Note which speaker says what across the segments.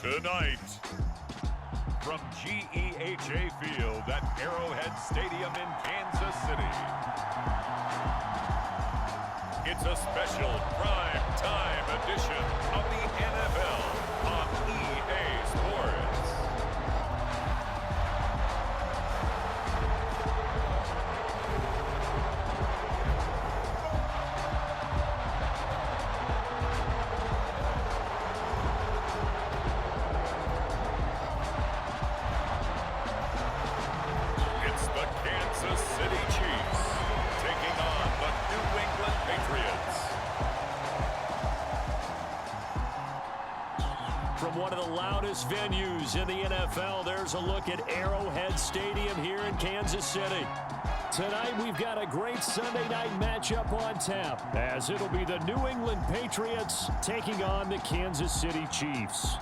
Speaker 1: Tonight, from GEHA Field at Arrowhead Stadium in Kansas City, it's a special prime time edition of the NFL on EA Sports. It's the Kansas City Chiefs taking on the New England Patriots.
Speaker 2: From one of the loudest venues in the NFL, there's a look at Arrowhead Stadium here in Kansas City. Tonight, we've got a great Sunday night matchup on tap, as it'll be the New England Patriots taking on the Kansas City Chiefs.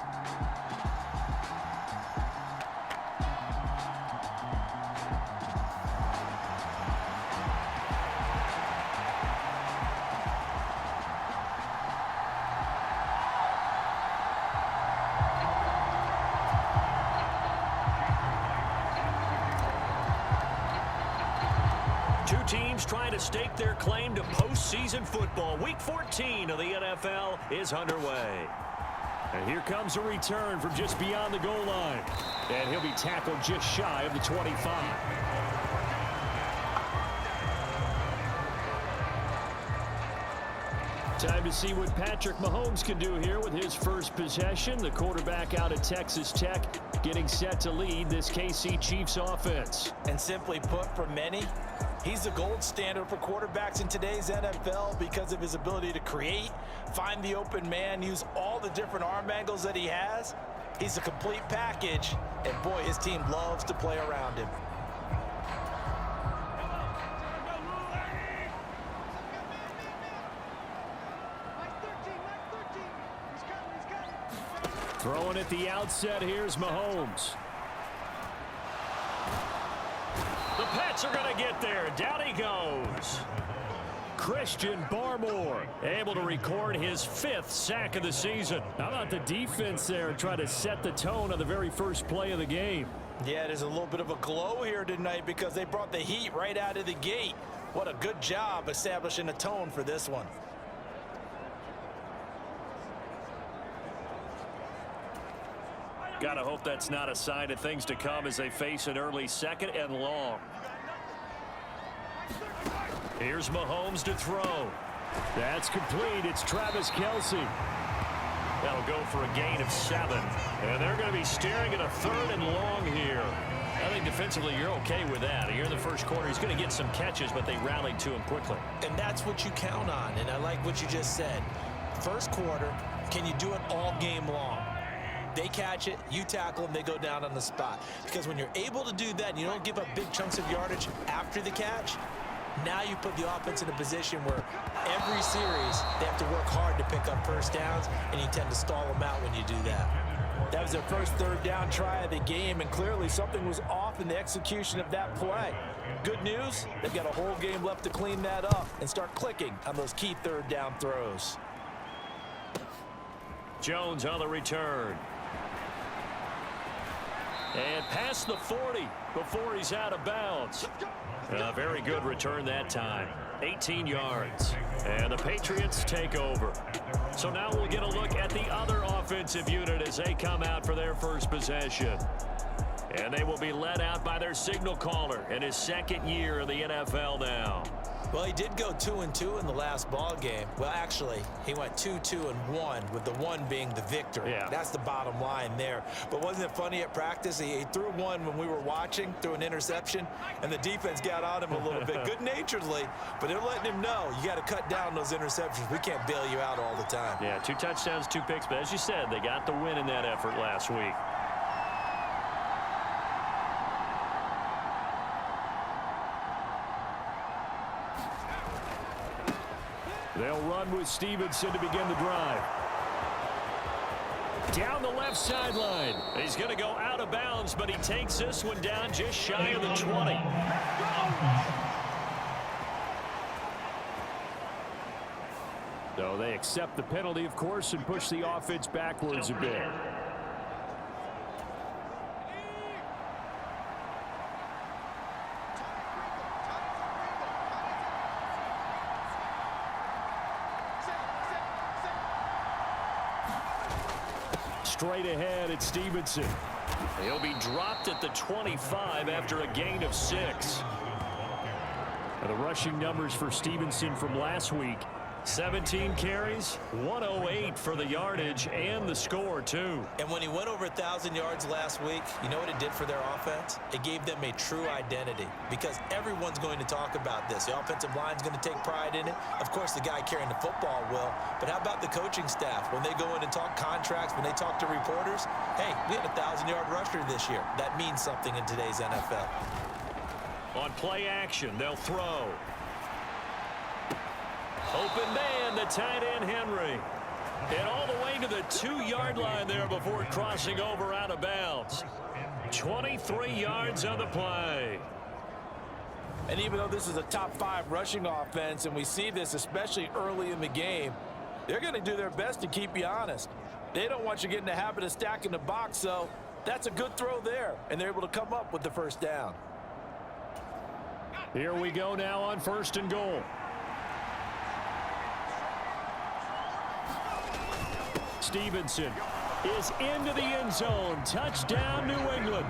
Speaker 2: Two teams trying to stake their claim to postseason football. Week 14 of the NFL is underway. And here comes a return from just beyond the goal line. And he'll be tackled just shy of the 25. Time to see what Patrick Mahomes can do here with his first possession. The quarterback out of Texas Tech getting set to lead this KC Chiefs offense.
Speaker 3: And simply put, for many, he's the gold standard for quarterbacks in today's NFL because of his ability to create, find the open man, use all the different arm angles that he has. He's a complete package, and boy, his team loves to play around him.
Speaker 2: Throwing at the outset, here's Mahomes. The Pats are going to get there. Down he goes. Christian Barmore able to record his 5th sack of the season. How about the defense there trying to set the tone on the very first play of the game?
Speaker 3: Yeah, there's a little bit of a glow here tonight because they brought the heat right out of the gate. What a good job establishing a tone for this one.
Speaker 2: Gotta hope that's not a sign of things to come as they face an early second and long. Here's Mahomes to throw. That's complete. It's Travis Kelce. That'll go for a gain of 7. And they're going to be staring at a 3rd and long here. I think defensively you're okay with that. Here in the first quarter, he's going to get some catches, but they rallied to him quickly.
Speaker 3: And that's what you count on, and I like what you just said. First quarter, can you do it all game long? They catch it, you tackle them, they go down on the spot. Because when you're able to do that and you don't give up big chunks of yardage after the catch, now you put the offense in a position where every series they have to work hard to pick up first downs, and you tend to stall them out when you do that. That was their first 3rd down try of the game, and clearly something was off in the execution of that play. Good news, they've got a whole game left to clean that up and start clicking on those key 3rd down throws.
Speaker 2: Jones on the return. And past the 40 before he's out of bounds. A very good return that time. 18 yards. And the Patriots take over. So now we'll get a look at the other offensive unit as they come out for their first possession. And they will be led out by their signal caller in his 2nd year in the NFL now.
Speaker 3: Well, he did go 2-2 in the last ball game. Well, actually, he went 2-2-1, with the 1 being the victory.
Speaker 2: Yeah.
Speaker 3: That's the bottom line there. But wasn't it funny at practice? He threw one when we were watching, threw an interception, and the defense got on him a little bit, good-naturedly. But they're letting him know, you got to cut down those interceptions. We can't bail you out all the time.
Speaker 2: Yeah, 2 touchdowns, 2 picks. But as you said, they got the win in that effort last week. They'll run with Stevenson to begin the drive. Down the left sideline. He's going to go out of bounds, but he takes this one down just shy of the 20. So they accept the penalty, of course, and push the offense backwards a bit. straight ahead at Stevenson. He'll be dropped at the 25 after a gain of 6. The rushing numbers for Stevenson from last week: 17 carries, 108 for the yardage, and the score, too.
Speaker 3: And when he went over 1,000 yards last week, you know what it did for their offense? It gave them a true identity, because everyone's going to talk about this. The offensive line's going to take pride in it. Of course, the guy carrying the football will. But how about the coaching staff? When they go in and talk contracts, when they talk to reporters, hey, we had a 1,000-yard rusher this year. That means something in today's NFL.
Speaker 2: On play action, they'll throw. Open man, the tight end, Henry. And all the way to the 2-yard line there before crossing over out of bounds. 23 yards on the play.
Speaker 3: And even though this is a top 5 rushing offense, and we see this especially early in the game, they're going to do their best to keep you honest. They don't want you getting the habit of stacking the box, so that's a good throw there. And they're able to come up with the first down.
Speaker 2: Here we go now on 1st and goal. Stevenson is into the end zone. Touchdown, New England.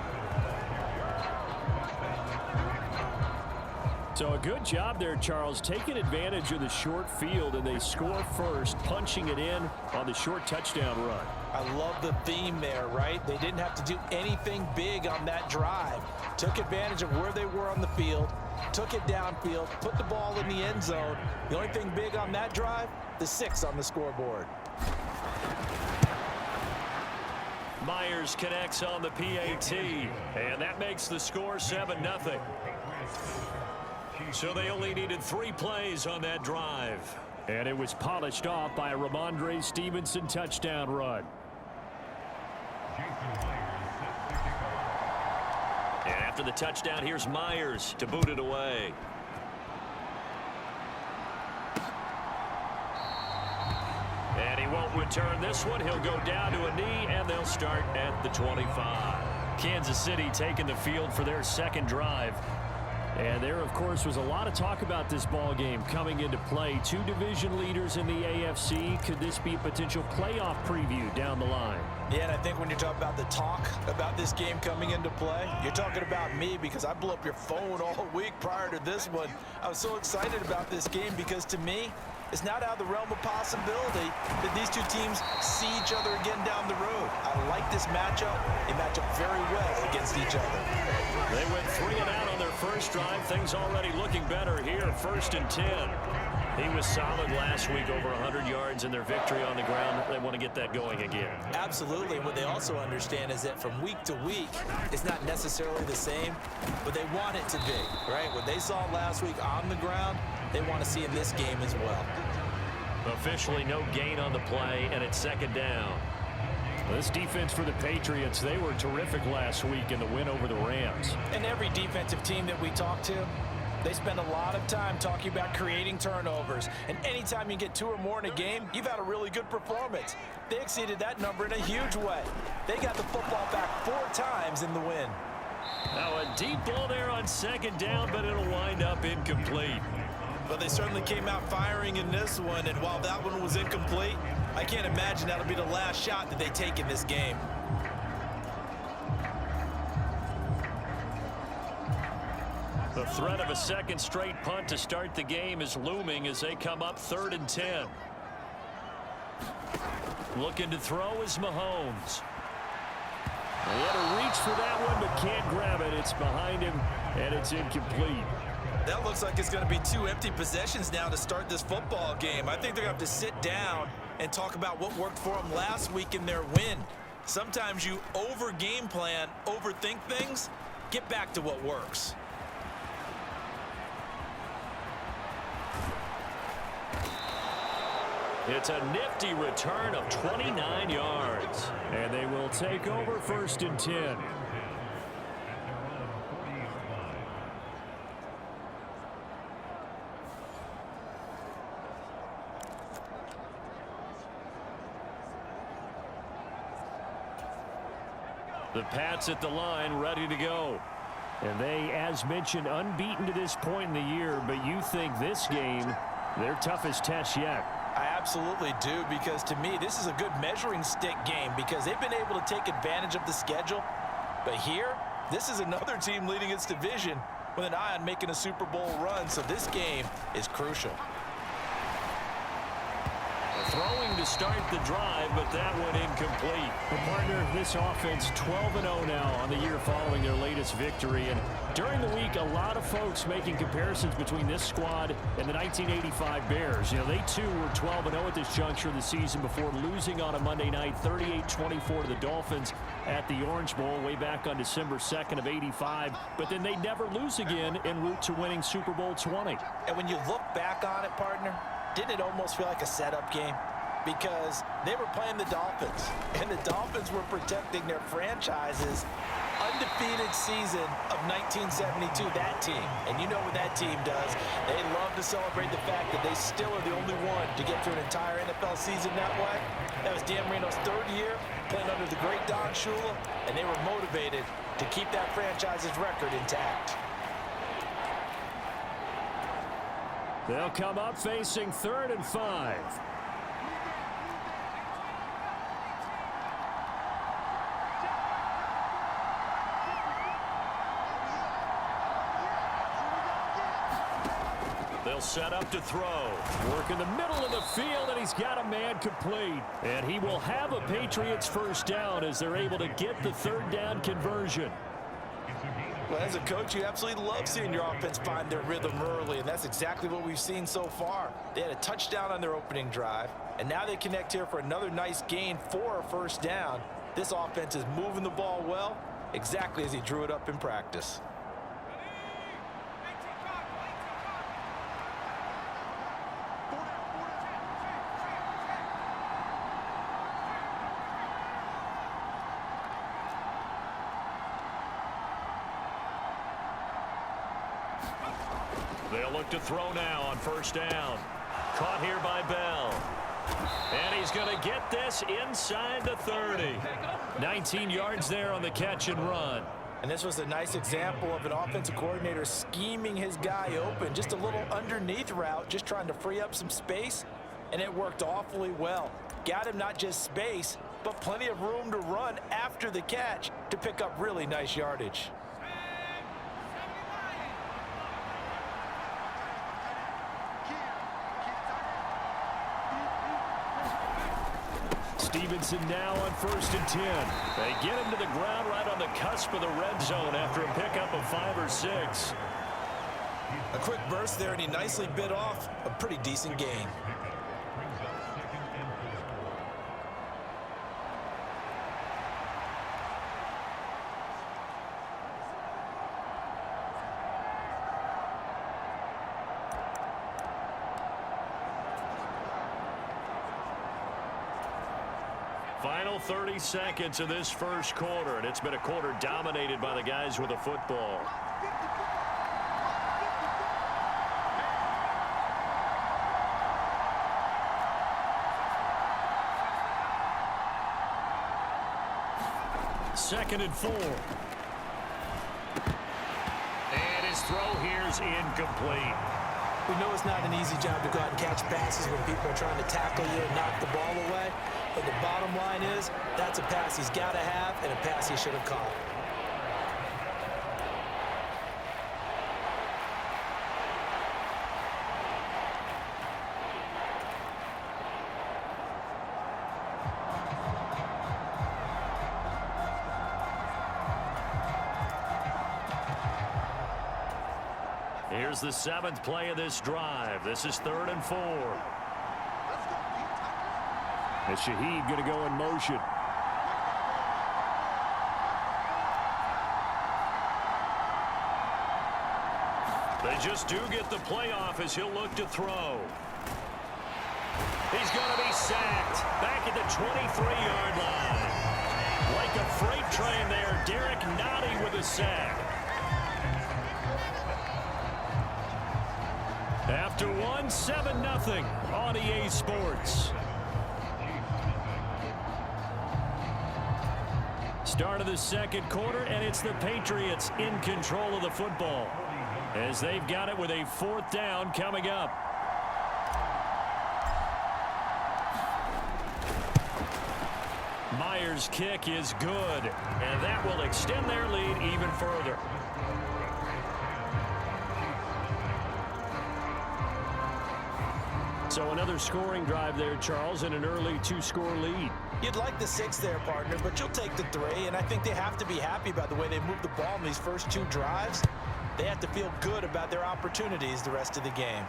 Speaker 2: So a good job there, Charles, taking advantage of the short field, and they score first, punching it in on the short touchdown run.
Speaker 3: I love the theme there, right? They didn't have to do anything big on that drive. Took advantage of where they were on the field, took it downfield, put the ball in the end zone. The only thing big on that drive, the 6 on the scoreboard.
Speaker 2: Myers connects on the PAT, and that makes the score 7-0. So they only needed 3 plays on that drive, and it was polished off by a Ramondre Stevenson touchdown run. And after the touchdown, here's Myers to boot it away. And he won't return this one. He'll go down to a knee, and they'll start at the 25. Kansas City taking the field for their second drive. And there, of course, was a lot of talk about this ball game coming into play. 2 division leaders in the AFC. Could this be a potential playoff preview down the line?
Speaker 3: Yeah, and I think when you're talking about the talk about this game coming into play, you're talking about me, because I blew up your phone all week prior to this one. I was so excited about this game because, to me, it's not out of the realm of possibility that these 2 teams see each other again down the road. I like this matchup. They match up very well against each other.
Speaker 2: They went 3 and out on their first drive. Things already looking better here. 1st and 10. He was solid last week, over 100 yards in their victory on the ground. They want to get that going again.
Speaker 3: Absolutely. And what they also understand is that from week to week, it's not necessarily the same, but they want it to be, right? What they saw last week on the ground, they want to see in this game as well.
Speaker 2: Officially no gain on the play, and it's 2nd down. This defense for the Patriots, they were terrific last week in the win over the Rams.
Speaker 3: And every defensive team that we talk to, they spend a lot of time talking about creating turnovers. And anytime you get 2 or more in a game, you've had a really good performance. They exceeded that number in a huge way. They got the football back 4 times in the win.
Speaker 2: Now a deep ball there on 2nd down, but it'll wind up incomplete.
Speaker 3: But they certainly came out firing in this one, and while that one was incomplete, I can't imagine that'll be the last shot that they take in this game.
Speaker 2: The threat of a 2nd straight punt to start the game is looming as they come up 3rd and 10. Looking to throw is Mahomes. He had to reach for that one, but can't grab it. It's behind him, and it's incomplete.
Speaker 3: That looks like it's going to be 2 empty possessions now to start this football game. I think they're going to have to sit down and talk about what worked for them last week in their win. Sometimes you over-game plan, overthink things. Get back to what works.
Speaker 2: It's a nifty return of 29 yards. And they will take over 1st and 10. The Pats at the line, ready to go. And they, as mentioned, unbeaten to this point in the year, but you think this game, their toughest test yet.
Speaker 3: I absolutely do, because to me, this is a good measuring stick game because they've been able to take advantage of the schedule. But here, this is another team leading its division with an eye on making a Super Bowl run, so this game is crucial.
Speaker 2: Throwing to start the drive, but that one incomplete.
Speaker 4: Well, partner, this offense 12-0 now on the year following their latest victory. And during the week, a lot of folks making comparisons between this squad and the 1985 Bears. You know, they too were 12-0 at this juncture of the season before losing on a Monday night 38-24 to the Dolphins at the Orange Bowl way back on December 2nd of '85. But then they never lose again en route to winning Super Bowl 20.
Speaker 3: And when you look back on it, partner, didn't it almost feel like a setup game? Because they were playing the Dolphins, and the Dolphins were protecting their franchise's undefeated season of 1972, that team. And you know what that team does. They love to celebrate the fact that they still are the only one to get through an entire NFL season that way. That was Dan Marino's third year playing under the great Don Shula, and they were motivated to keep that franchise's record intact.
Speaker 2: They'll come up facing 3rd and 5. They'll set up to throw. Work in the middle of the field, and he's got a man complete. And he will have a Patriots first down as they're able to get the 3rd down conversion.
Speaker 3: Well, as a coach, you absolutely love seeing your offense find their rhythm early, and that's exactly what we've seen so far. They had a touchdown on their opening drive, and now they connect here for another nice gain for a first down. This offense is moving the ball well, exactly as he drew it up in practice.
Speaker 2: They'll look to throw now on first down. Caught here by Bell. And he's going to get this inside the 30. 19 yards there on the catch and run.
Speaker 3: And this was a nice example of an offensive coordinator scheming his guy open. Just a little underneath route, just trying to free up some space. And it worked awfully well. Got him not just space, but plenty of room to run after the catch to pick up really nice yardage.
Speaker 2: Stevenson now on 1st and 10. They get him to the ground right on the cusp of the red zone after a pickup of 5 or 6.
Speaker 3: A quick burst there, and he nicely bit off a pretty decent gain.
Speaker 2: Final 30 seconds of this first quarter, and it's been a quarter dominated by the guys with the football. Second and 4. And his throw here's incomplete.
Speaker 3: We know it's not an easy job to go out and catch passes when people are trying to tackle you and knock the ball away. But the bottom line is, that's a pass he's got to have and a pass he should have caught.
Speaker 2: Here's the 7th play of this drive. This is 3rd and 4. And Shaheed going to go in motion. They just do get the play off as he'll look to throw. He's going to be sacked back at the 23-yard line. Like a freight train there, Derek Nottie with a sack. After 7-0 on EA Sports. Start of the second quarter, and it's the Patriots in control of the football as they've got it with a 4th down coming up. Meyer's kick is good, and that will extend their lead even further. So another scoring drive there, Charles, and an early 2-score lead.
Speaker 3: You'd like the 6 there, partner, but you'll take the 3, and I think they have to be happy about the way they moved the ball in these first 2 drives. They have to feel good about their opportunities the rest of the game.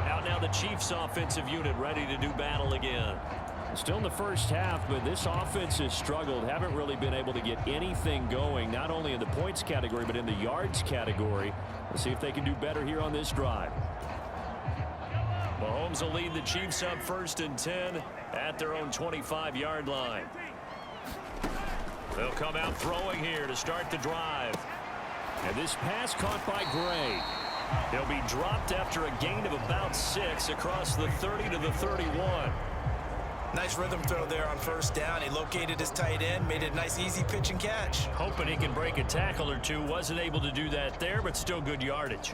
Speaker 2: Out now the Chiefs offensive unit ready to do battle again.
Speaker 4: Still in the first half, but this offense has struggled. Haven't really been able to get anything going, not only in the points category, but in the yards category. Let's see if they can do better here on this drive.
Speaker 2: Mahomes will lead the Chiefs up 1st and 10 at their own 25-yard line. They'll come out throwing here to start the drive.
Speaker 4: And this pass caught by Gray.
Speaker 2: He'll be dropped after a gain of about 6 across the 30 to the 31.
Speaker 3: Nice rhythm throw there on 1st down. He located his tight end, made it a nice easy pitch and catch.
Speaker 2: Hoping he can break a tackle or 2. Wasn't able to do that there, but still good yardage.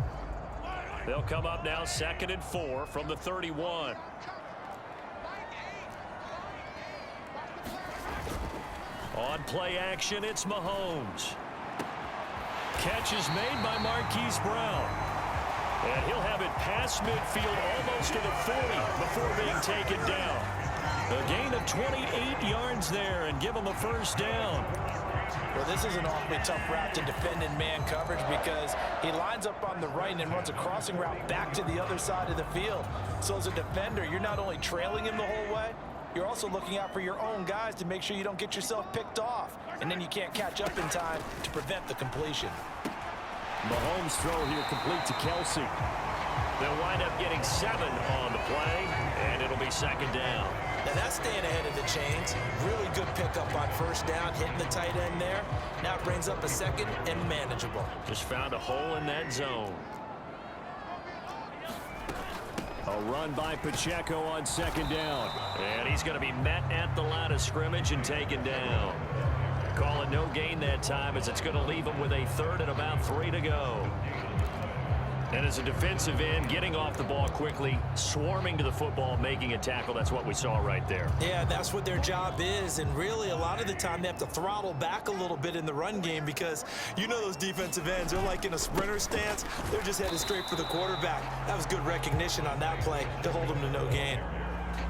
Speaker 2: They'll come up now 2nd and 4 from the 31. On play action, it's Mahomes. Catch is made by Marquise Brown. And he'll have it past midfield almost to the 40 before being taken down. A gain of 28 yards there and give him a 1st down.
Speaker 3: Well, this is an awfully tough route to defend in man coverage because he lines up on the right and then runs a crossing route back to the other side of the field. So as a defender, you're not only trailing him the whole way, you're also looking out for your own guys to make sure you don't get yourself picked off. And then you can't catch up in time to prevent the completion.
Speaker 4: Mahomes' throw here complete to Kelsey.
Speaker 2: They'll wind up getting 7 on the play, and it'll be 2nd down.
Speaker 3: Now that's staying ahead of the chains. Really good pickup on 1st down, hitting the tight end there. Now it brings up a 2nd and manageable.
Speaker 2: Just found a hole in that zone.
Speaker 4: A run by Pacheco on 2nd down.
Speaker 2: And he's going to be met at the line of scrimmage and taken down. Calling no gain that time as it's going to leave him with a 3rd and about 3 to go. And as a defensive end, getting off the ball quickly, swarming to the football, making a tackle. That's what we saw right there.
Speaker 3: Yeah, that's what their job is. And really, a lot of the time, they have to throttle back a little bit in the run game because you know those defensive ends, they're like in a sprinter stance. They're just headed straight for the quarterback. That was good recognition on that play to hold them to no gain.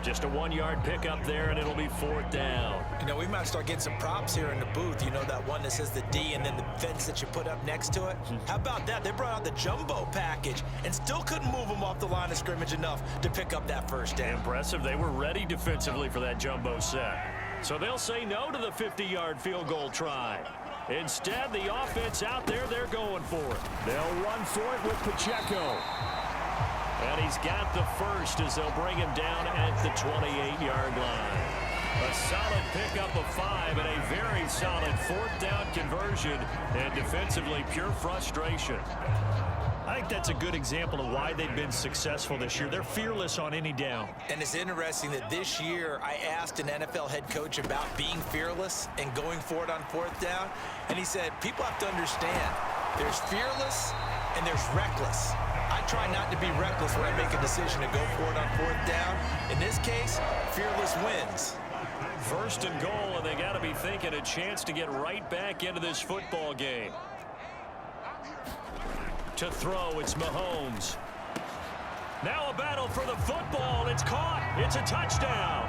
Speaker 2: Just a 1-yard pickup there, and it'll be 4th down.
Speaker 3: You know, we might start getting some props here in the booth. You know, that one that says the D and then the fence that you put up next to it? How about that? They brought out the jumbo package and still couldn't move them off the line of scrimmage enough to pick up that 1st down.
Speaker 2: Impressive. They were ready defensively for that jumbo set. So they'll say no to the 50-yard field goal try. Instead, the offense out there, they're going for it.
Speaker 4: They'll run for it with Pacheco.
Speaker 2: And he's got the 1st as they'll bring him down at the 28-yard line. A solid pickup of 5 and a very solid 4th down conversion. And defensively, pure frustration. I think that's a good example of why they've been successful this year. They're fearless on any down.
Speaker 3: And it's interesting that this year I asked an NFL head coach about being fearless and going for it on 4th down. And he said, people have to understand, there's fearless and there's reckless. I try not to be reckless when I make a decision to go for it on 4th down. In this case, fearless wins.
Speaker 2: 1st and goal, and they got to be thinking a chance to get right back into this football game. To throw, it's Mahomes. Now a battle for the football. It's caught. It's a touchdown.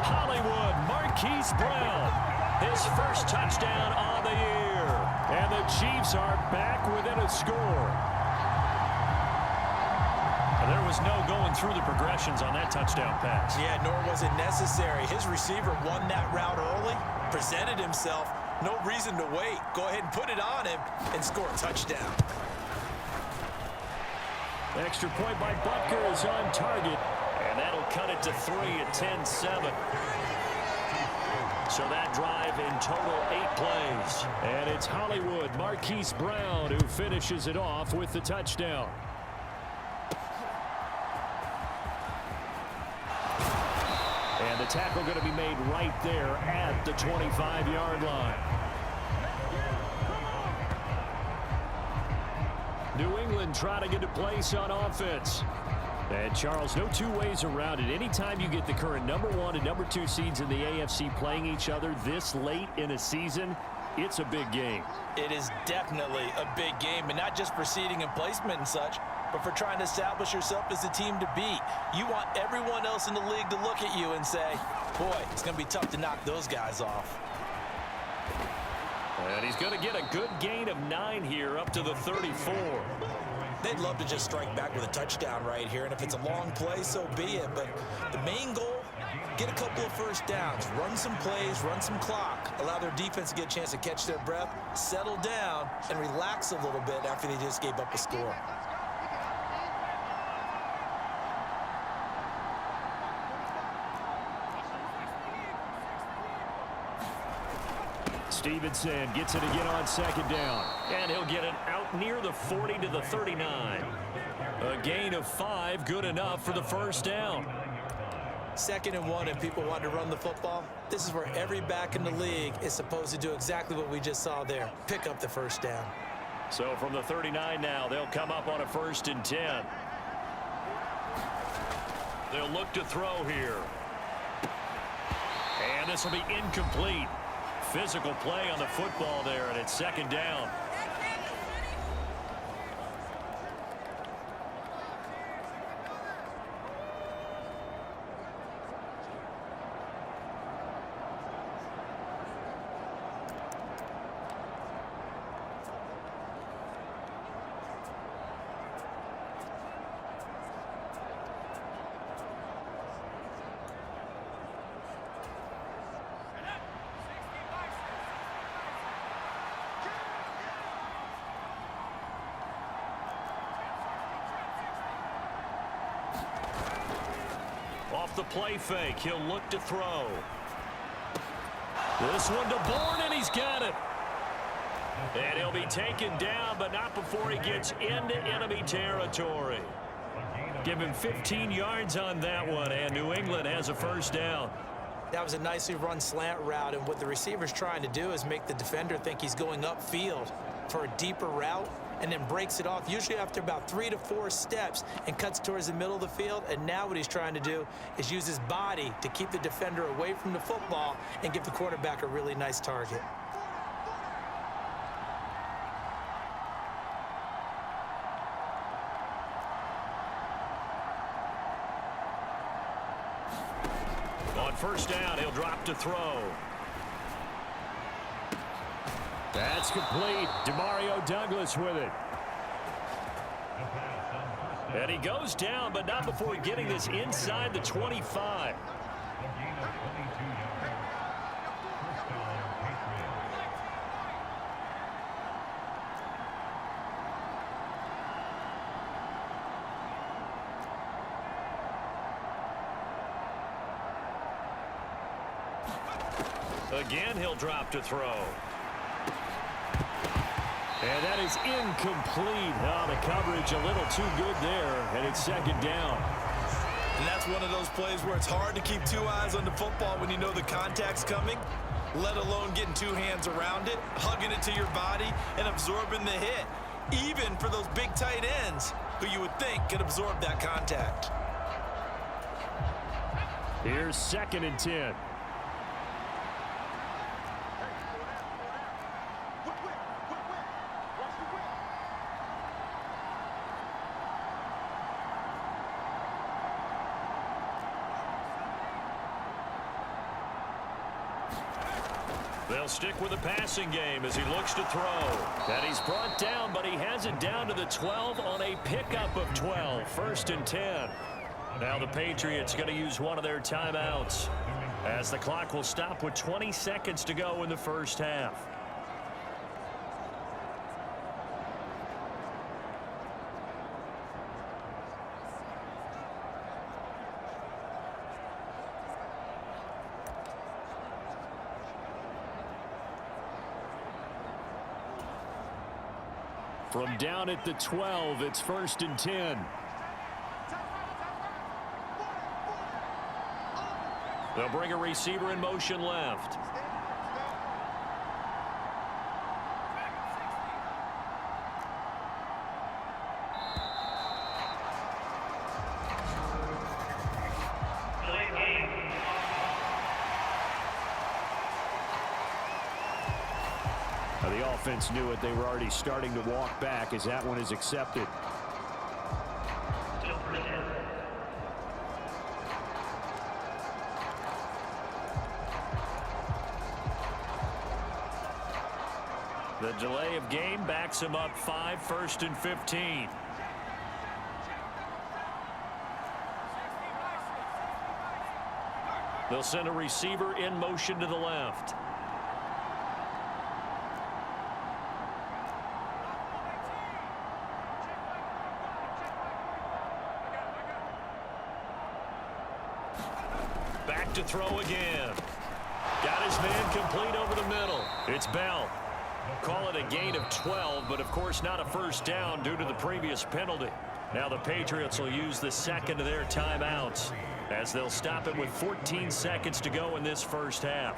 Speaker 2: Hollywood, Marquise Brown. His 1st touchdown on the year.
Speaker 4: And the Chiefs are back within a score.
Speaker 2: There was no going through the progressions on that touchdown pass.
Speaker 3: Yeah, nor was it necessary. His receiver won that route early, presented himself. No reason to wait. Go ahead and put it on him and score a touchdown.
Speaker 4: Extra point by Butker is on target.
Speaker 2: And that'll cut it to 3 at 10-7. So that drive in total 8 plays.
Speaker 4: And it's Hollywood, Marquise Brown, who finishes it off with the touchdown. And the tackle going to be made right there at the 25-yard line. New
Speaker 2: England trying to get a place on offense. And, Charles, no two ways around it. Anytime you get the current #1 and #2 seeds in the AFC playing each other this late in a season, it's a big game.
Speaker 3: It is definitely a big game, and not just for seeding and placement and such, but for trying to establish yourself as a team to beat. You want everyone else in the league to look at you and say, boy, it's going to be tough to knock those guys off.
Speaker 2: And he's going to get a good gain of 9 here up to the 34.
Speaker 3: They'd love to just strike back with a touchdown right here, and if it's a long play, so be it. But the main goal, get a couple of first downs, run some plays, run some clock, allow their defense to get a chance to catch their breath, settle down, and relax a little bit after they just gave up a score.
Speaker 2: Stevenson gets it again on 2nd down. And he'll get it out near the 40 to the 39. A gain of 5, good enough for the first down.
Speaker 3: 2nd and 1, and people want to run the football. This is where every back in the league is supposed to do exactly what we just saw there. Pick up the first down.
Speaker 2: So from the 39 now, they'll come up on a 1st and 10. They'll look to throw here. And this will be incomplete. Physical play on the football there, and it's 2nd down. Off the play fake, he'll look to throw. This one to Bourne, and he's got it. And he'll be taken down, but not before he gets into enemy territory. Give him 15 yards on that one, and New England has a first down.
Speaker 3: That was a nicely run slant route, and what the receiver's trying to do is make the defender think he's going upfield for a deeper route, and then breaks it off, usually after about 3 to 4 steps, and cuts towards the middle of the field. And now what he's trying to do is use his body to keep the defender away from the football and give the quarterback a really nice target.
Speaker 2: On 1st down, he'll drop to throw. That's complete. Demario Douglas with it. And he goes down, but not before getting this inside the 25. Again, he'll drop to throw. And that is incomplete. Oh, the coverage a little too good there, and it's 2nd down.
Speaker 3: And that's one of those plays where it's hard to keep 2 eyes on the football when you know the contact's coming, let alone getting 2 hands around it, hugging it to your body, and absorbing the hit, even for those big tight ends who you would think could absorb that contact.
Speaker 2: Here's 2nd and 10. They'll stick with the passing game as he looks to throw. And he's brought down, but he has it down to the 12 on a pickup of 12. 1st and 10. Now the Patriots going to use one of their timeouts as the clock will stop with 20 seconds to go in the first half. From down at the 12, it's 1st and 10. They'll bring a receiver in motion left.
Speaker 4: offense knew it. They were already starting to walk back as that one is accepted. The delay of game backs him up 5, 1st and 15. They'll send a receiver in motion to the left. Back to throw again. Got his man complete over the middle. It's Bell. Call it a gain of 12, but of course not a first down due to the previous penalty. Now the Patriots will use the second of their timeouts as they'll stop it with 14 seconds to go in this first half.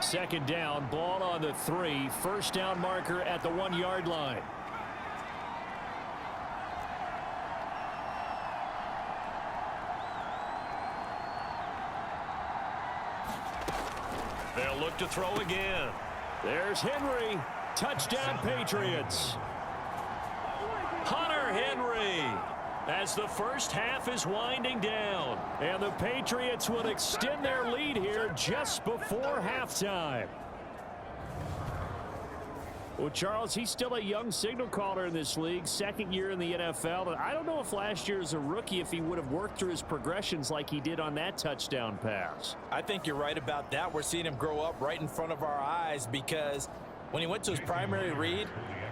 Speaker 4: Second down, ball on the 3, first down marker at the 1-yard line. They'll look to throw again. There's Henry. Touchdown, Patriots. Hunter Henry. As the first half is winding down, and the Patriots will extend their lead here just before halftime. Well, Charles, he's still a young signal caller in this league, second year in the NFL. And I don't know if last year as a rookie, if he would have worked through his progressions like he did on that touchdown pass.
Speaker 3: I think you're right about that. We're seeing him grow up right in front of our eyes because when he went to his primary read,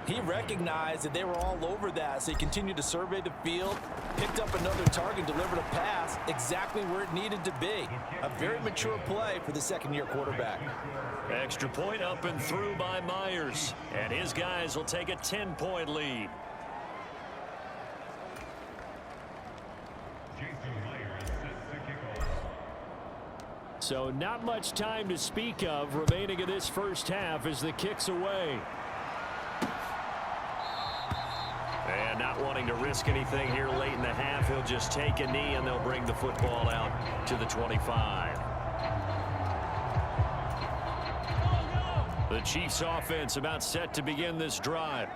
Speaker 3: he recognized that they were all over that, so he continued to survey the field, picked up another target, delivered a pass exactly where it needed to be. A very mature play for the second-year quarterback.
Speaker 2: Extra point up and through by Myers, and his guys will take a 10-point lead.
Speaker 4: So not much time to speak of remaining in this first half as the kick's away.
Speaker 2: And not wanting to risk anything here late in the half, he'll just take a knee and they'll bring the football out to the 25. The Chiefs offense about set to begin this drive.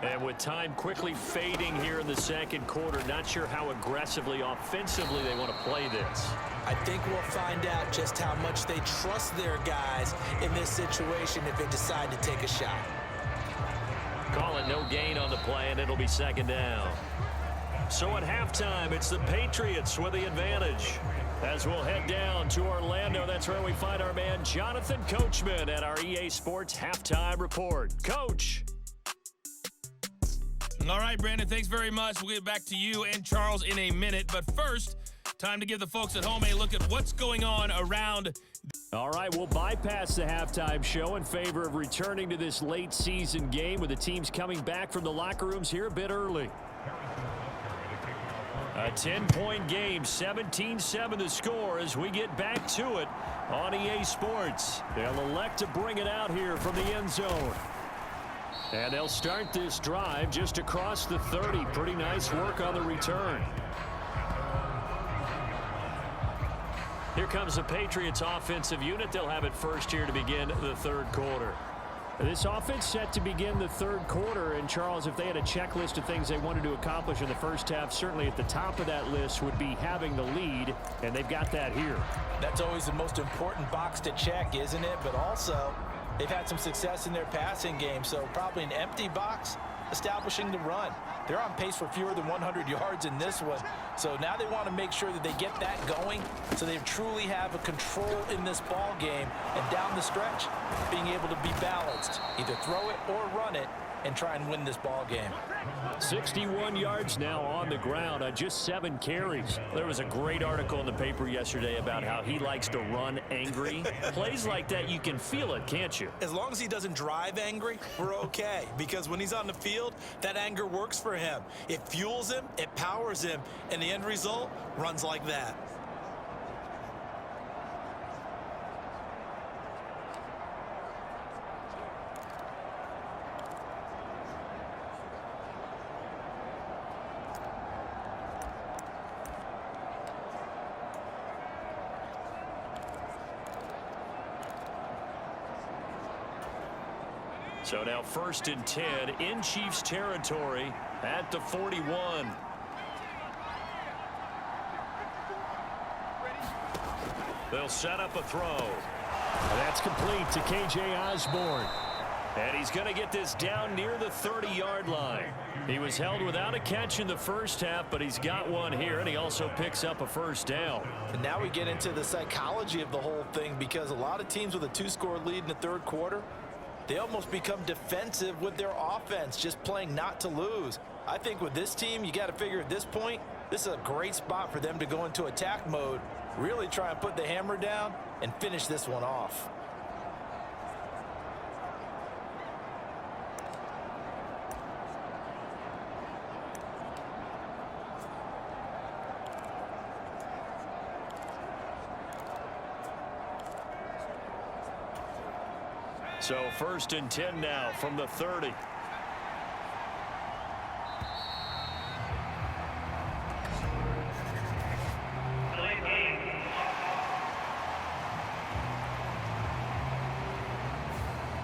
Speaker 2: And with time quickly fading here in the second quarter, not sure how aggressively, offensively they want to play this.
Speaker 3: I think we'll find out just how much they trust their guys in this situation if they decide to take a shot.
Speaker 2: Call it no gain on the play, and it'll be second down. So at halftime, it's the Patriots with the advantage. As we'll head down to Orlando, that's where we find our man Jonathan Coachman at our EA Sports Halftime Report. Coach.
Speaker 5: All right, Brandon, thanks very much. We'll get back to you and Charles in a minute. But first, time to give the folks at home a look at what's going on around.
Speaker 4: All right, we'll bypass the halftime show in favor of returning to this late season game with the teams coming back from the locker rooms here a bit early. A 10-point game, 17-7 the score as we get back to it on EA Sports. They'll elect to bring it out here from the end zone. And they'll start this drive just across the 30. Pretty nice work on the return. Here comes the Patriots offensive unit. They'll have it first here to begin the third quarter. This offense set to begin the third quarter. And, Charles, if they had a checklist of things they wanted to accomplish in the first half, certainly at the top of that list would be having the lead, and they've got that here.
Speaker 3: That's always the most important box to check, isn't it? But also, they've had some success in their passing game, so probably an empty box establishing the run. They're on pace for fewer than 100 yards in this one. So now they want to make sure that they get that going so they truly have a control in this ball game. And down the stretch, being able to be balanced. Either throw it or run it and try and win this ball game.
Speaker 4: 61 yards now on the ground on just 7 carries.
Speaker 2: There was a great article in the paper yesterday about how he likes to run angry. Plays like that, you can feel it, can't you?
Speaker 3: As long as he doesn't drive angry, we're okay. Because when he's on the field, that anger works for him. It fuels him, it powers him, and the end result runs like that.
Speaker 2: So now 1st and 10 in Chiefs territory at the 41. They'll set up a throw.
Speaker 4: And that's complete to K.J. Osborne.
Speaker 2: And he's going to get this down near the 30-yard line. He was held without a catch in the first half, but he's got one here, and he also picks up a first down.
Speaker 3: And now we get into the psychology of the whole thing, because a lot of teams with a 2-score lead in the third quarter, they almost become defensive with their offense, just playing not to lose. I think with this team, you got to figure at this point, this is a great spot for them to go into attack mode, really try and put the hammer down and finish this one off.
Speaker 2: So 1st and 10 now from the 30.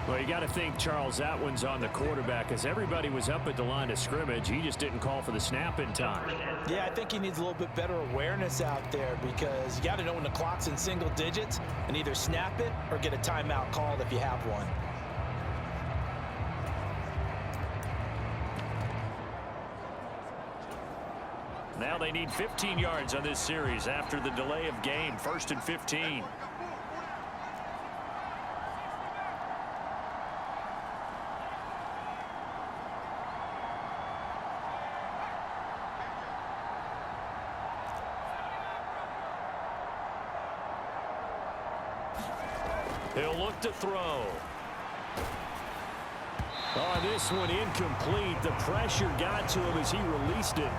Speaker 4: Well, you got to think, Charles, that one's on the quarterback, as everybody was up at the line of scrimmage. He just didn't call for the snap in time.
Speaker 3: Yeah, I think he needs a little bit better awareness out there, because you got to know when the clock's in single digits and either snap it or get a timeout called if you have one.
Speaker 2: Now they need 15 yards on this series after the delay of game. 1st and 15. He'll look to throw.
Speaker 4: Oh, this one incomplete. The pressure got to him as he released it.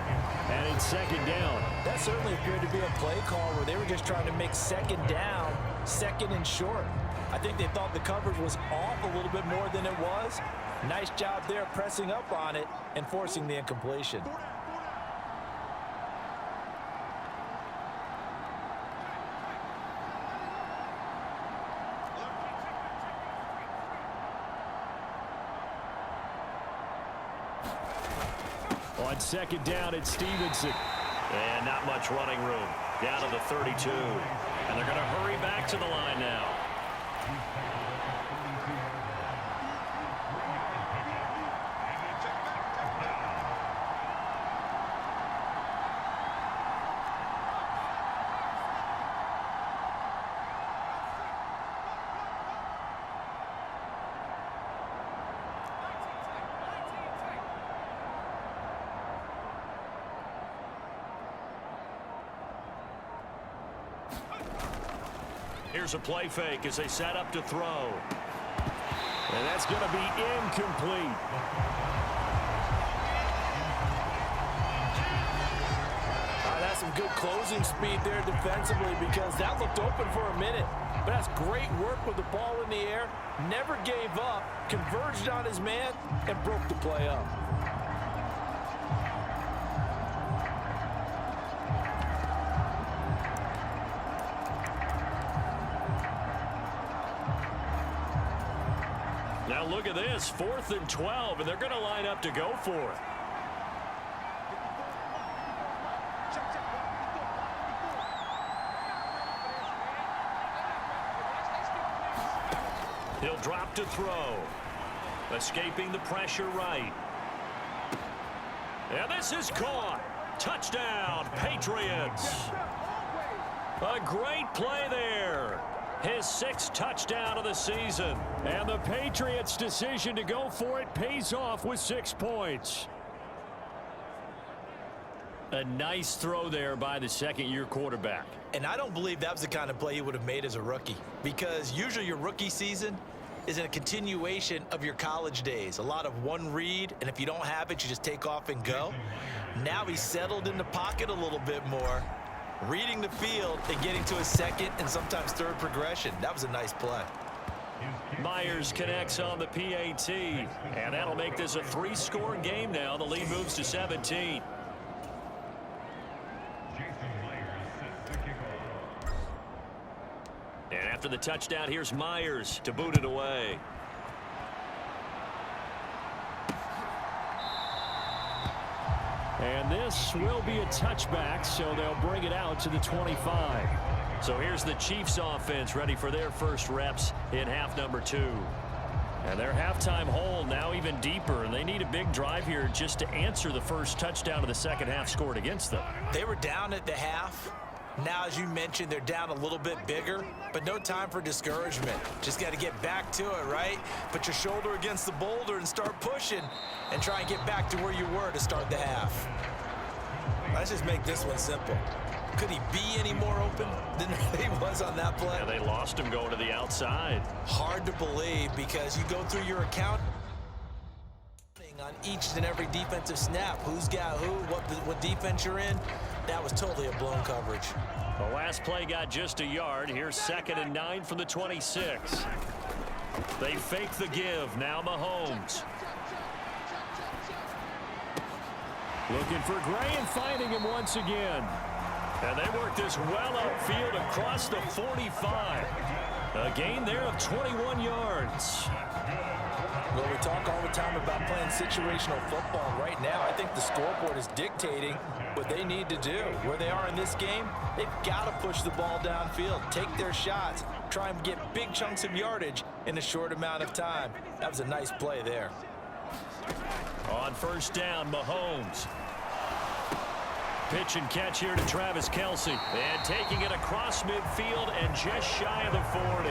Speaker 4: And it's 2nd down.
Speaker 3: That certainly appeared to be a play call where they were just trying to make 2nd down, 2nd and short. I think they thought the coverage was off a little bit more than it was. Nice job there pressing up on it and forcing the incompletion.
Speaker 4: On 2nd down, it's Stevenson.
Speaker 2: And not much running room. Down to the 32. And they're going to hurry back to the line now. Here's a play fake as they set up to throw.
Speaker 4: And that's going to be incomplete.
Speaker 3: That's some good closing speed there defensively, because that looked open for a minute. But that's great work with the ball in the air. Never gave up, converged on his man, and broke the play up.
Speaker 2: Now look at this, 4th and 12, and they're going to line up to go for it. He'll drop to throw. Escaping the pressure right. And this is caught. Touchdown, Patriots. A great play there. His 6th touchdown of the season.
Speaker 4: And the Patriots' decision to go for it pays off with 6 points.
Speaker 2: A nice throw there by the 2nd-year quarterback.
Speaker 3: And I don't believe that was the kind of play he would have made as a rookie, because usually your rookie season is a continuation of your college days. A lot of one read, and if you don't have it, you just take off and go. Now he's settled in the pocket a little bit more, reading the field and getting to his 2nd and sometimes 3rd progression. That was a nice play.
Speaker 2: Myers connects on the PAT, and that'll make this a 3-score game now. The lead moves to 17. And after the touchdown, here's Myers to boot it away.
Speaker 4: And this will be a touchback, so they'll bring it out to the 25.
Speaker 2: So here's the Chiefs offense ready for their first reps in half number 2.
Speaker 4: And their halftime hole now even deeper, and they need a big drive here just to answer the first touchdown of the second half scored against them.
Speaker 3: They were down at the half. Now, as you mentioned, they're down a little bit bigger, but no time for discouragement. Just got to get back to it, right? Put your shoulder against the boulder and start pushing and try and get back to where you were to start the half. Let's just make this one simple. Could he be any more open than he was on that play?
Speaker 2: Yeah, they lost him going to the outside.
Speaker 3: Hard to believe because you go through your account on each and every defensive snap. Who's got who, what defense you're in. That was totally a blown coverage.
Speaker 2: The last play got just a yard. Here's 2nd and 9 from the 26. They fake the give. Now Mahomes.
Speaker 4: Looking for Gray and finding him once again.
Speaker 2: And they work this well upfield across the 45. A gain there of 21 yards.
Speaker 3: Well, we talk all the time about playing situational football. Right now, I think the scoreboard is dictating what they need to do. Where they are in this game, they've got to push the ball downfield, take their shots, try and get big chunks of yardage in a short amount of time. That was a nice play there.
Speaker 2: On first down, Mahomes. Pitch and catch here to Travis Kelce. And taking it across midfield and just shy of the 40.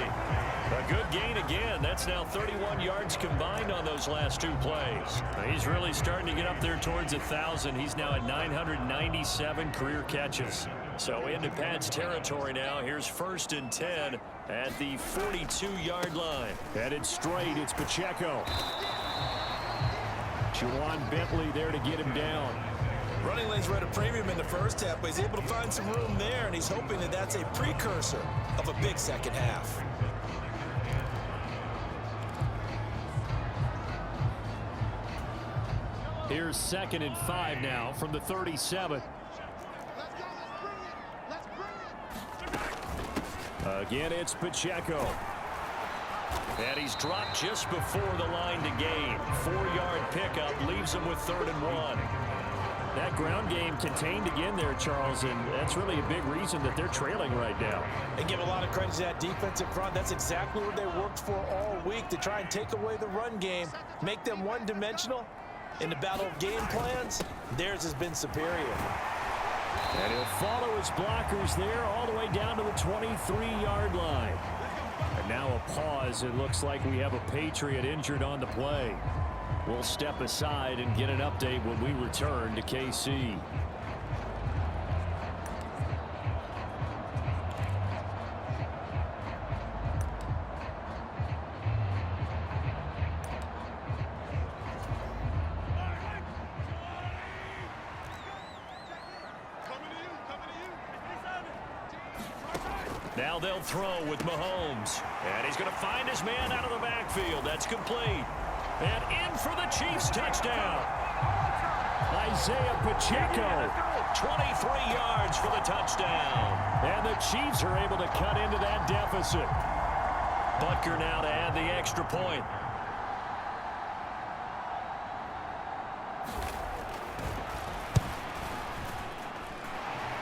Speaker 2: A good gain again. That's now 31 yards combined on those last 2 plays. He's really starting to get up there towards 1,000. He's now at 997 career catches. So into Pat's territory now. Here's 1st and 10 at the 42-yard line.
Speaker 4: Headed straight, it's Pacheco. Juwan Bentley there to get him down.
Speaker 3: Running lanes were at a premium in the first half, but he's able to find some room there, and he's hoping that that's a precursor of a big second half.
Speaker 4: Here's 2nd and 5 now from the 37. Again, it's Pacheco.
Speaker 2: And he's dropped just before the line to gain. 4-yard pickup leaves him with 3rd and 1.
Speaker 4: That ground game contained again there, Charles, and that's really a big reason that they're trailing right now.
Speaker 3: And give a lot of credit to that defensive front. That's exactly what they worked for all week, to try and take away the run game, make them one-dimensional. In the battle of game plans, theirs has been superior.
Speaker 4: And he'll follow his blockers there all the way down to the 23-yard line. And now a pause. It looks like we have a Patriot injured on the play. We'll step aside and get an update when we return to KC.
Speaker 2: Now they'll throw with Mahomes. And he's going to find his man out of the backfield. That's complete. And in for the Chiefs touchdown.
Speaker 4: Isaiah Pacheco.
Speaker 2: 23 yards for the touchdown.
Speaker 4: And the Chiefs are able to cut into that deficit.
Speaker 2: Butker now to add the extra point.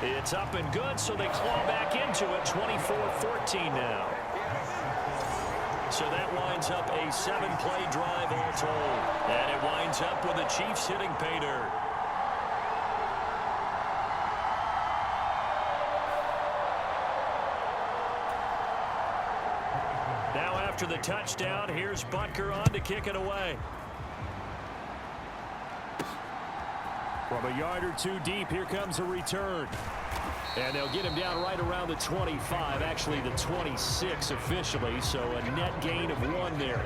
Speaker 2: It's up and good, so they claw back into it. 24-14 now. So that winds up a 7-play drive all told. And it winds up with the Chiefs hitting pay dirt. Now after the touchdown, here's Butker on to kick it away.
Speaker 4: From a yard or 2 deep, here comes a return. And they'll get him down right around the 25, actually the 26 officially, so a net gain of 1 there.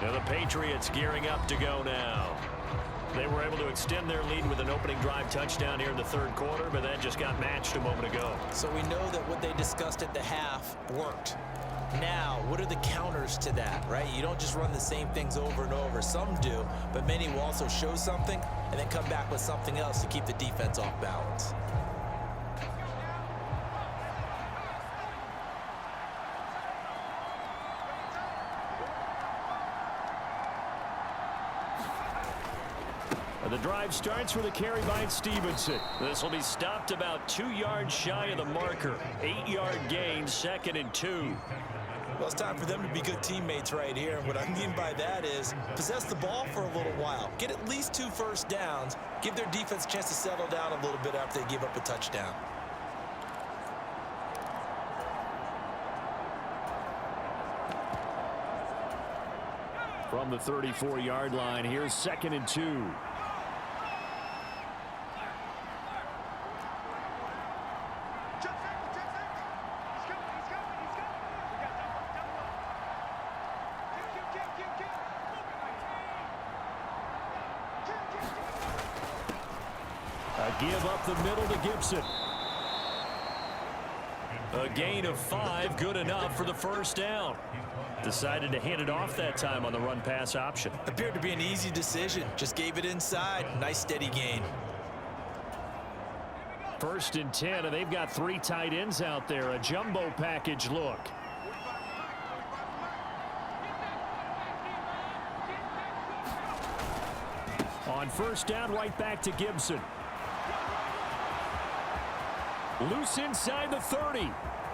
Speaker 2: Now the Patriots gearing up to go now. They were able to extend their lead with an opening drive touchdown here in the 3rd quarter, but that just got matched a moment ago.
Speaker 3: So we know that what they discussed at the half worked. Now, what are the counters to that, right? You don't just run the same things over and over. Some do, but many will also show something and then come back with something else to keep the defense off balance.
Speaker 4: The drive starts with a carry by Stevenson.
Speaker 2: This will be stopped about 2 yards shy of the marker. 8-yard gain, 2nd and 2.
Speaker 3: Well, it's time for them to be good teammates right here. And what I mean by that is possess the ball for a little while. Get at least 2 first downs. Give their defense a chance to settle down a little bit after they give up a touchdown.
Speaker 4: From the 34-yard line, here's 2nd and 2. A give up the middle to Gibson.
Speaker 2: A gain of 5, good enough for the first down. Decided to hand it off that time on the run-pass option.
Speaker 3: Appeared to be an easy decision. Just gave it inside. Nice steady gain.
Speaker 4: 1st and 10, and they've got 3 tight ends out there. A jumbo package look. On 1st down, right back to Gibson. Loose inside the 30.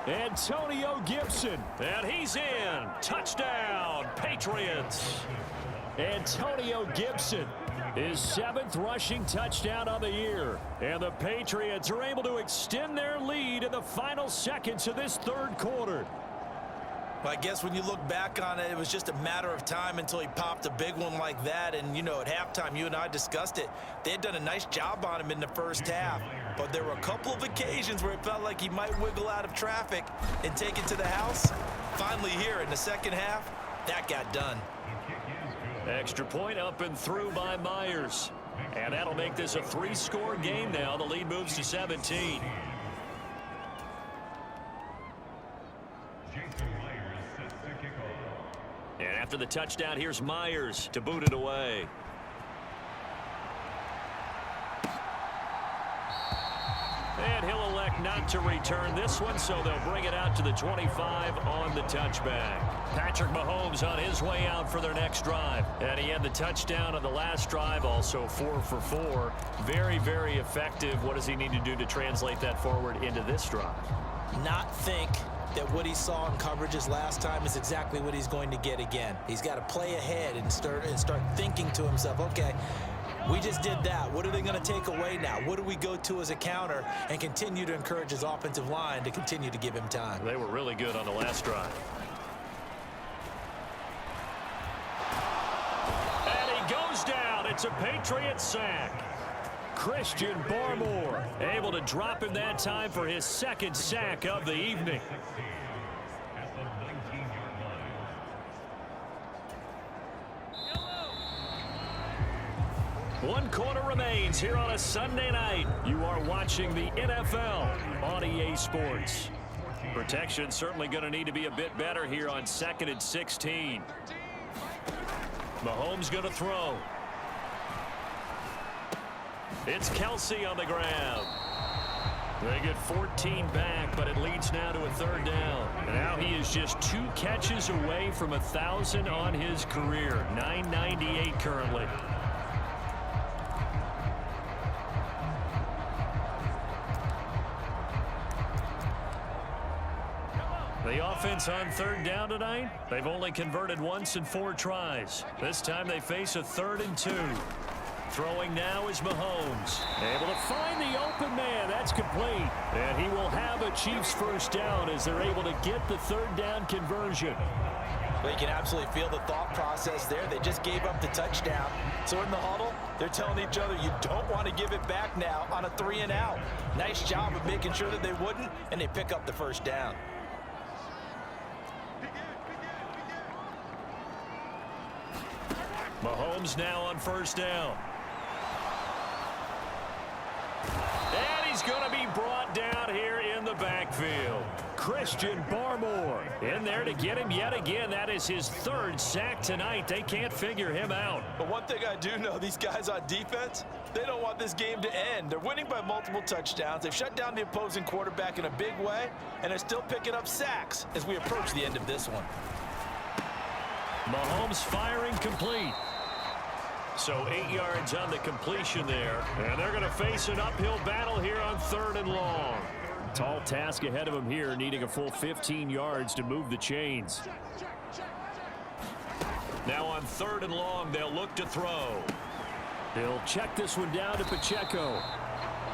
Speaker 4: Antonio Gibson.
Speaker 2: And he's in. Touchdown, Patriots.
Speaker 4: Antonio Gibson, his 7th rushing touchdown of the year. And the Patriots are able to extend their lead in the final seconds of this 3rd quarter.
Speaker 3: Well, I guess when you look back on it, it was just a matter of time until he popped a big one like that. And, you know, at halftime, you and I discussed it. They had done a nice job on him in the first half. But there were a couple of occasions where it felt like he might wiggle out of traffic and take it to the house. Finally here in the second half, that got done.
Speaker 2: Extra point up and through by Myers. And that'll make this a 3-score game now. The lead moves to 17. And after the touchdown, here's Myers to boot it away. And he'll elect not to return this one, so they'll bring it out to the 25 on the touchback. Patrick Mahomes on his way out for their next drive. And he had the touchdown on the last drive, also 4 for 4. Very, very effective. What does he need to do to translate that forward into this drive?
Speaker 3: Not think that what he saw in coverages last time is exactly what he's going to get again. He's got to play ahead and start thinking to himself, okay, we just did that. What are they going to take away now? What do we go to as a counter? And continue to encourage his offensive line to continue to give him time.
Speaker 2: They were really good on the last drive. And he goes down. It's a Patriot sack.
Speaker 4: Christian Barmore able to drop him that time for his 2nd sack of the evening. One quarter remains here on a Sunday night. You are watching the NFL on EA Sports.
Speaker 2: Protection certainly going to need to be a bit better here on 2nd and 16. Mahomes going to throw. It's Kelsey on the grab. They get 14 back, but it leads now to a 3rd down. And now he is just 2 catches away from 1,000 on his career. 998 currently. The offense on 3rd down tonight, they've only converted once in 4 tries. This time they face a 3rd and 2. Throwing now is Mahomes.
Speaker 4: Able to find the open man. That's complete. And he will have a Chiefs 1st down as they're able to get the 3rd down conversion.
Speaker 3: Well, you can absolutely feel the thought process there. They just gave up the touchdown. So in the huddle, they're telling each other, you don't want to give it back now on a 3 and out. Nice job of making sure that they wouldn't, and they pick up the 1st down.
Speaker 2: Mahomes now on 1st down. And he's going to be brought down here in the backfield.
Speaker 4: Christian Barmore in there to get him yet again. That is his 3rd sack tonight. They can't figure him out.
Speaker 3: But one thing I do know, these guys on defense, they don't want this game to end. They're winning by multiple touchdowns. They've shut down the opposing quarterback in a big way, and they're still picking up sacks as we approach the end of this one.
Speaker 4: Mahomes firing complete.
Speaker 2: So 8 yards on the completion there. And they're going to face an uphill battle here on 3rd and long.
Speaker 4: Tall task ahead of him here, needing a full 15 yards to move the chains.
Speaker 2: Now on 3rd and long, they'll look to throw.
Speaker 4: They'll check this one down to Pacheco.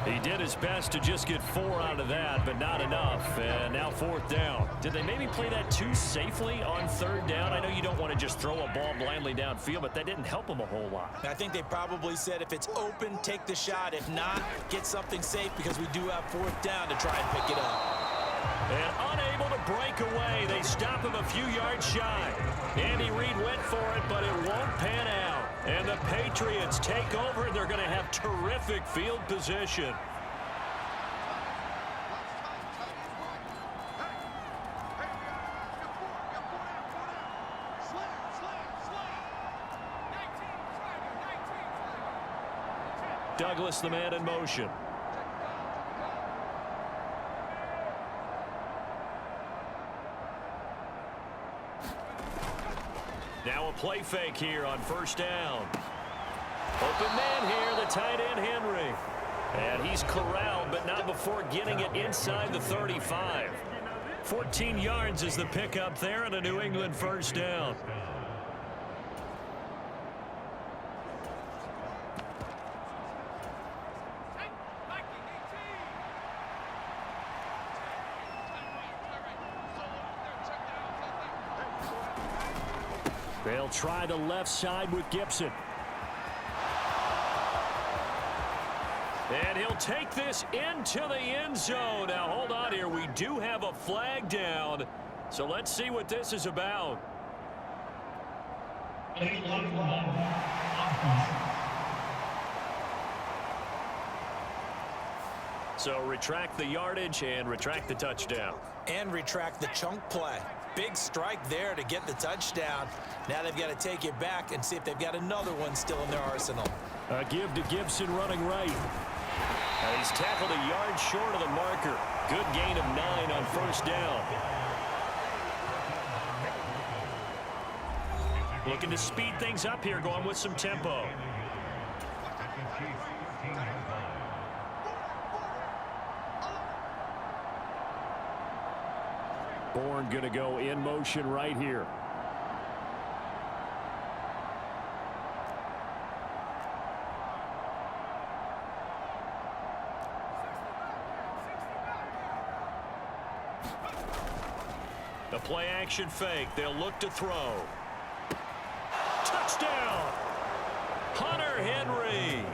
Speaker 2: He did his best to just get 4 out of that, but not enough. And now 4th down. Did they maybe play that too safely on 3rd down? I know you don't want to just throw a ball blindly downfield, but that didn't help them a whole lot.
Speaker 3: I think they probably said if it's open, take the shot. If not, get something safe because we do have 4th down to try and pick it up.
Speaker 2: And unable to break away, they stop him a few yards shy. Andy Reid went for it, but it won't pan out. And the Patriots take over, and they're going to have terrific field position. Douglas, the man in motion. Now a play fake here on 1st down. Open man here, the tight end Henry. And he's corralled, but not before getting it inside the 35. 14 yards is the pickup there, and a New England 1st down.
Speaker 4: They'll try the left side with Gibson.
Speaker 2: And he'll take this into the end zone. Now, hold on here. We do have a flag down. So let's see what this is about. So retract the yardage and retract the touchdown.
Speaker 3: And retract the chunk play. Big strike there to get the touchdown. Now they've got to take it back and see if they've got another one still in their arsenal.
Speaker 4: A give to Gibson running right.
Speaker 2: He's tackled a yard short of the marker. Good gain of 9 on 1st down. Looking to speed things up here, going with some tempo.
Speaker 4: Bourne going to go in motion right here.
Speaker 2: The play action fake. They'll look to throw. Touchdown! Hunter Henry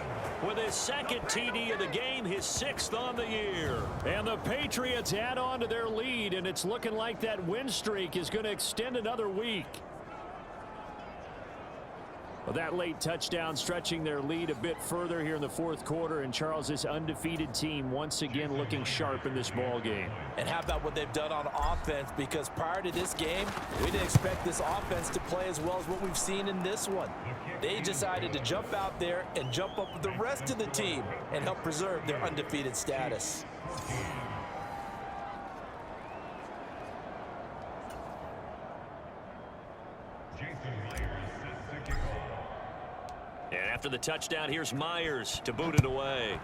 Speaker 2: with his 2nd TD of the game, his 6th on the year.
Speaker 4: And the Patriots add on to their lead, and it's looking like that win streak is going to extend another week. Well, that late touchdown stretching their lead a bit further here in the 4th quarter, and Charles, this undefeated team once again looking sharp in this ball game.
Speaker 3: And how about what they've done on offense? Because prior to this game, we didn't expect this offense to play as well as what we've seen in this one. They decided to jump out there and jump up with the rest of the team and help preserve their undefeated status.
Speaker 2: And after the touchdown, here's Myers to boot it away.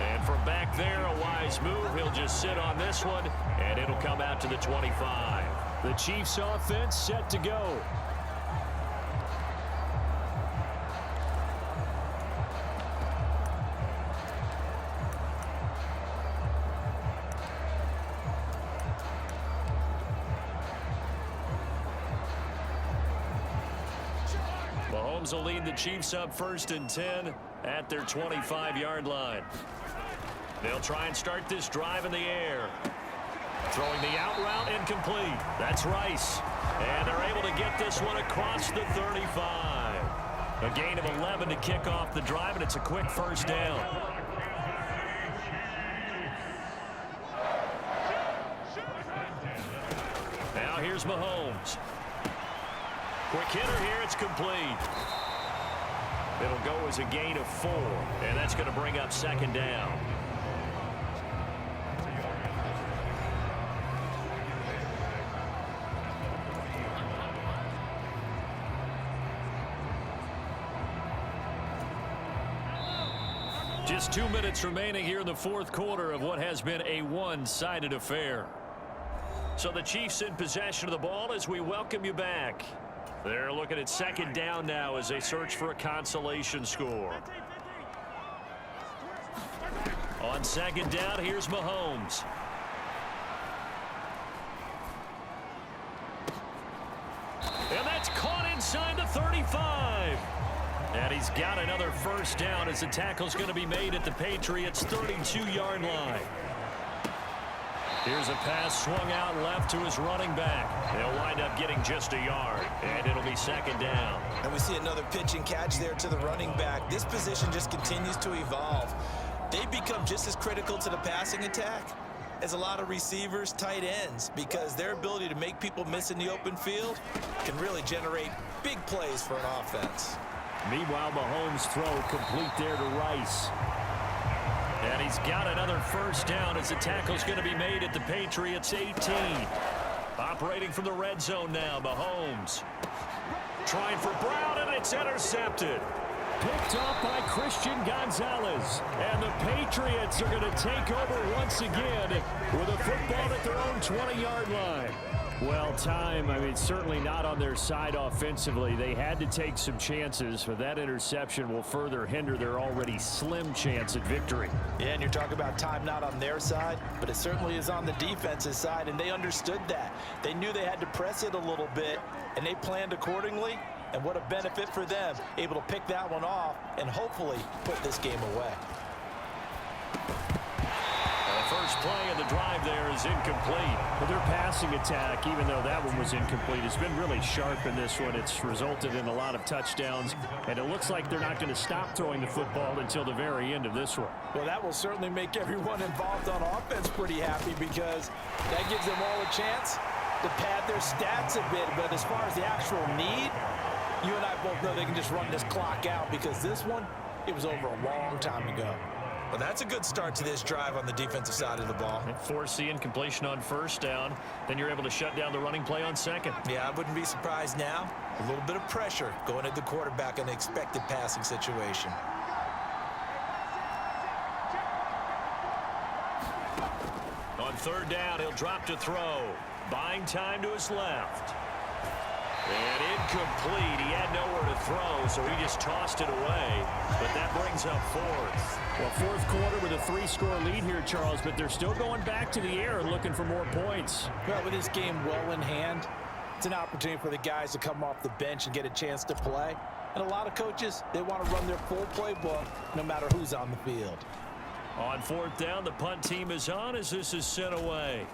Speaker 2: And from back there, a wise move. He'll just sit on this one, and it'll come out to the 25.
Speaker 4: The Chiefs offense set to go.
Speaker 2: Mahomes will lead the Chiefs up 1st and 10 at their 25-yard line. They'll try and start this drive in the air. Throwing the out route incomplete. That's Rice. And they're able to get this one across the 35. A gain of 11 to kick off the drive, and it's a quick 1st down. Now here's Mahomes. Quick hitter here, it's complete. It'll go as a gain of 4, and that's going to bring up 2nd down. Just 2 minutes remaining here in the fourth quarter of what has been a one-sided affair. So the Chiefs in possession of the ball as we welcome you back. They're looking at second down now as they search for a consolation score. On second down, here's Mahomes. And that's caught inside the 35. And he's got another first down as the tackle's going to be made at the Patriots' 32-yard line. Here's a pass swung out left to his running back. They'll wind up getting just a yard, and it'll be second down.
Speaker 3: And we see another pitch and catch there to the running back. This position just continues to evolve. They become just as critical to the passing attack as a lot of receivers, tight ends, because their ability to make people miss in the open field can really generate big plays for an offense.
Speaker 4: Meanwhile, Mahomes' throw complete there to Rice.
Speaker 2: And he's got another first down as the tackle's going to be made at the Patriots' 18. Operating from the red zone now, Mahomes. Trying for Brown, and it's intercepted.
Speaker 4: Picked off by Christian Gonzalez. And the Patriots are going to take over once again with a football at their own 20-yard line. Well, certainly not on their side offensively. They had to take some chances, but that interception will further hinder their already slim chance at victory.
Speaker 3: Yeah, and you're talking about time not on their side, but it certainly is on the defense's side, and they understood that. They knew they had to press it a little bit, and they planned accordingly, and what a benefit for them, able to pick that one off and hopefully put this game away.
Speaker 2: The first play of the drive there is incomplete.
Speaker 4: But their passing attack, even though that one was incomplete, has been really sharp in this one. It's resulted in a lot of touchdowns, and it looks like they're not going to stop throwing the football until the very end of this one.
Speaker 3: Well, that will certainly make everyone involved on offense pretty happy, because that gives them all a chance to pad their stats a bit. But as far as the actual need, you and I both know they can just run this clock out, because this one, it was over a long time ago. Well, that's a good start to this drive on the defensive side of the ball.
Speaker 2: Force the incompletion on first down. Then you're able to shut down the running play on second.
Speaker 3: Yeah, I wouldn't be surprised now. A little bit of pressure going at the quarterback in an expected passing situation.
Speaker 2: On third down, he'll drop to throw. Buying time to his left. And incomplete. He had nowhere to throw, so he just tossed it away. But that brings up fourth.
Speaker 4: Well, fourth quarter with a 3-score lead here, Charles, but they're still going back to the air and looking for more points.
Speaker 3: Well, with this game well in hand, it's an opportunity for the guys to come off the bench and get a chance to play. And a lot of coaches, they want to run their full playbook no matter who's on the field.
Speaker 2: On fourth down, the punt team is on as this is sent away.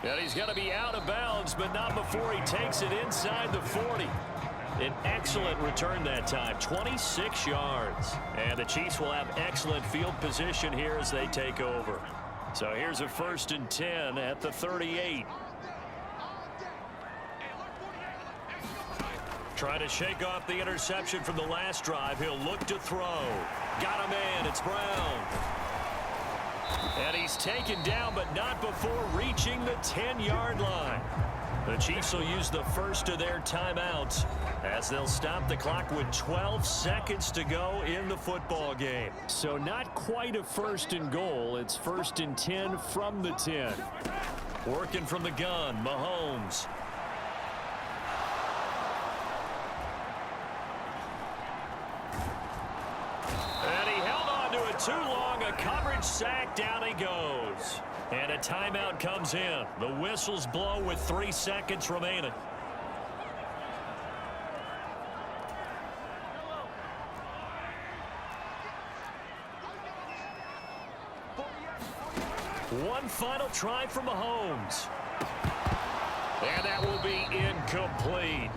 Speaker 2: And he's going to be out of bounds, but not before he takes it inside the 40. An excellent return that time, 26 yards. And the Chiefs will have excellent field position here as they take over. So here's a 1st and 10 at the 38. Trying to shake off the interception from the last drive. He'll look to throw. Got a man. It's Brown. And he's taken down, but not before reaching the 10-yard line. The Chiefs will use the first of their timeouts as they'll stop the clock with 12 seconds to go in the football game.
Speaker 4: So not quite a 1st and goal. It's 1st and 10 from the 10.
Speaker 2: Working from the gun, Mahomes. And he held on to it too long. A coverage sack. Down he goes. And a timeout comes in. The whistles blow with 3 seconds remaining. One final try for Mahomes. And that will be incomplete.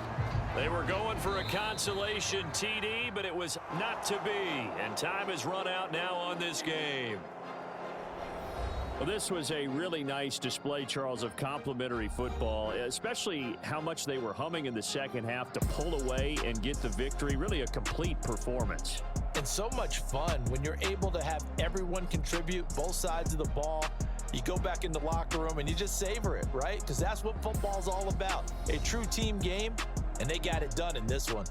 Speaker 2: They were going for a consolation TD, but it was not to be. And time has run out now on this game.
Speaker 4: Well, this was a really nice display, Charles, of complimentary football, especially how much they were humming in the second half to pull away and get the victory. Really a complete performance.
Speaker 3: And so much fun when you're able to have everyone contribute, both sides of the ball. You go back in the locker room and you just savor it, right? Because that's what football's all about. A true team game, and they got it done in this one.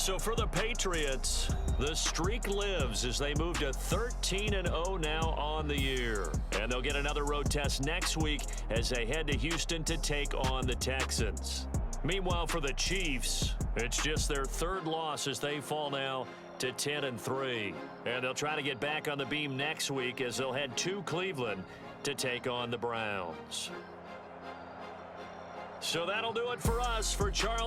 Speaker 2: So for the Patriots, the streak lives as they move to 13-0 now on the year. And they'll get another road test next week as they head to Houston to take on the Texans. Meanwhile, for the Chiefs, it's just their third loss as they fall now to 10-3. And they'll try to get back on the beam next week as they'll head to Cleveland to take on the Browns. So that'll do it for us. For Charles